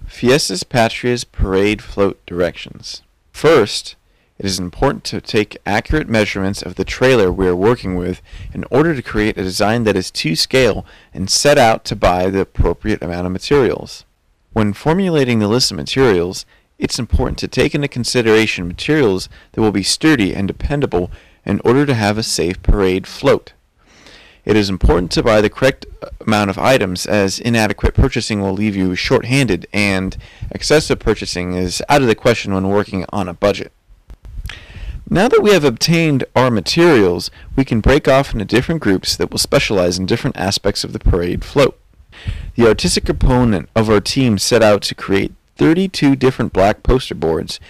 Fiestas Patrias Parade Float Directions. First, it is important to take accurate measurements of the trailer we are working with in order to create a design that is to scale and set out to buy the appropriate amount of materials. When formulating the list of materials, it's important to take into consideration materials that will be sturdy and dependable in order to have a safe parade float. It is important to buy the correct amount of items, as inadequate purchasing will leave you short-handed, and excessive purchasing is out of the question when working on a budget. Now that we have obtained our materials, we can break off into different groups that will specialize in different aspects of the parade float. The artistic component of our team set out to create 32 different black poster boards,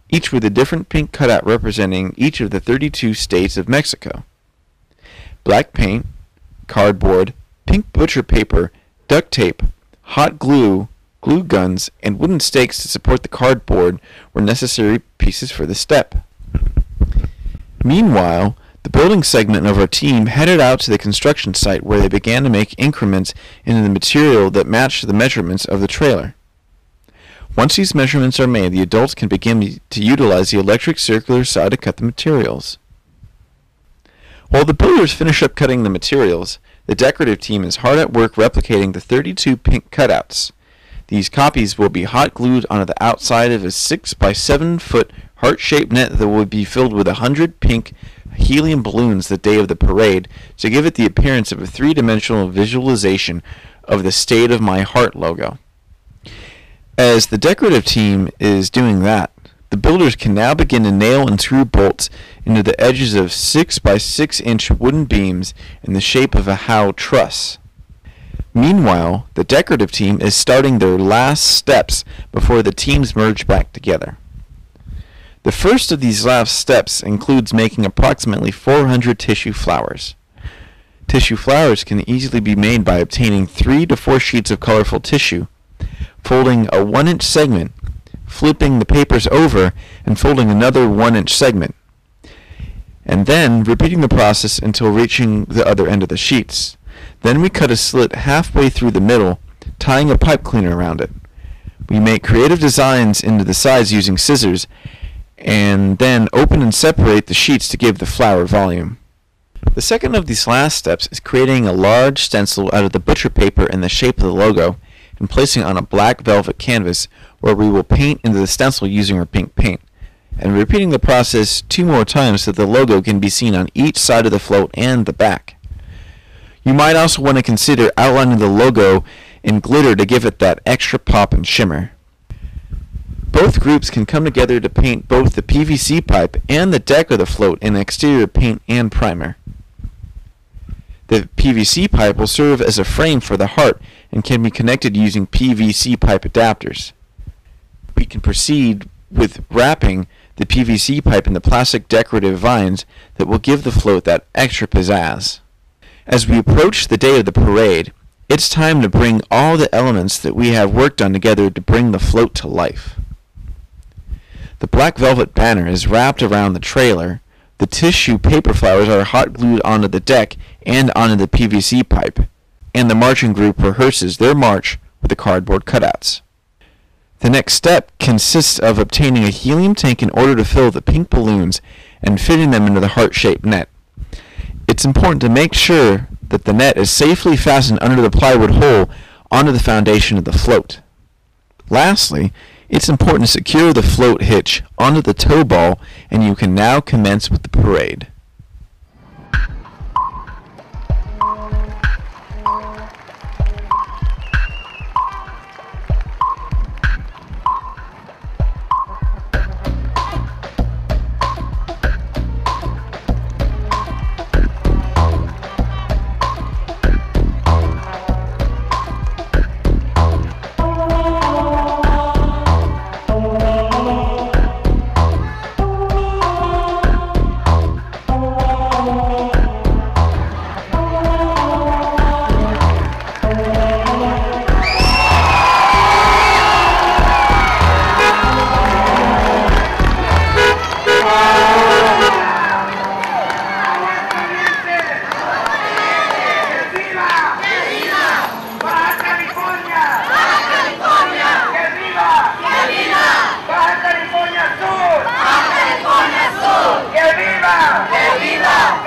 each with a different pink cutout representing each of the 32 states of Mexico. Black paint, cardboard, pink butcher paper, duct tape, hot glue, glue guns, and wooden stakes to support the cardboard were necessary pieces for the step. Meanwhile, the building segment of our team headed out to the construction site where they began to make increments into the material that matched the measurements of the trailer. Once these measurements are made, the adults can begin to utilize the electric circular saw to cut the materials. While the builders finish up cutting the materials, the decorative team is hard at work replicating the 32 pink cutouts. These copies will be hot glued onto the outside of a 6 by 7 foot heart-shaped net that will be filled with 100 pink helium balloons the day of the parade to give it the appearance of a three-dimensional visualization of the State of My Heart logo. As the decorative team is doing that, the builders can now begin to nail and screw bolts into the edges of 6 by 6 inch wooden beams in the shape of a Howe truss. Meanwhile, the decorative team is starting their last steps before the teams merge back together. The first of these last steps includes making approximately 400 tissue flowers. Tissue flowers can easily be made by obtaining 3 to 4 sheets of colorful tissue, folding a 1-inch segment, flipping the papers over, and folding another 1-inch segment, and then repeating the process until reaching the other end of the sheets. Then we cut a slit halfway through the middle, tying a pipe cleaner around it. We make creative designs into the sides using scissors, and then open and separate the sheets to give the flower volume. The second of these last steps is creating a large stencil out of the butcher paper in the shape of the logo, and placing it on a black velvet canvas where we will paint into the stencil using our pink paint, and repeating the process 2 more times so that the logo can be seen on each side of the float and the back. You might also want to consider outlining the logo in glitter to give it that extra pop and shimmer. Both groups can come together to paint both the PVC pipe and the deck of the float in exterior paint and primer. The PVC pipe will serve as a frame for the heart and can be connected using PVC pipe adapters. We can proceed with wrapping the PVC pipe in the plastic decorative vines that will give the float that extra pizzazz. As we approach the day of the parade, it's time to bring all the elements that we have worked on together to bring the float to life. The black velvet banner is wrapped around the trailer. The tissue paper flowers are hot glued onto the deck and onto the PVC pipe, and the marching group rehearses their march with the cardboard cutouts. The next step consists of obtaining a helium tank in order to fill the pink balloons and fitting them into the heart-shaped net. It's important to make sure that the net is safely fastened under the plywood hole onto the foundation of the float. Lastly, it's important to secure the float hitch onto the tow ball, and you can now commence with the parade.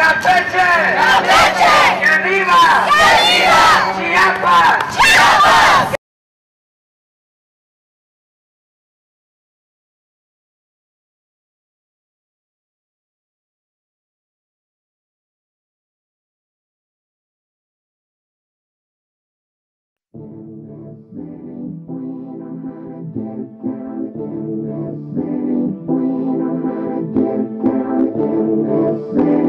¡Campeche! ¡Campeche! ¡Que viva! ¡Que viva! ¡Chiapas! ¡Chiapas! Get down in this city.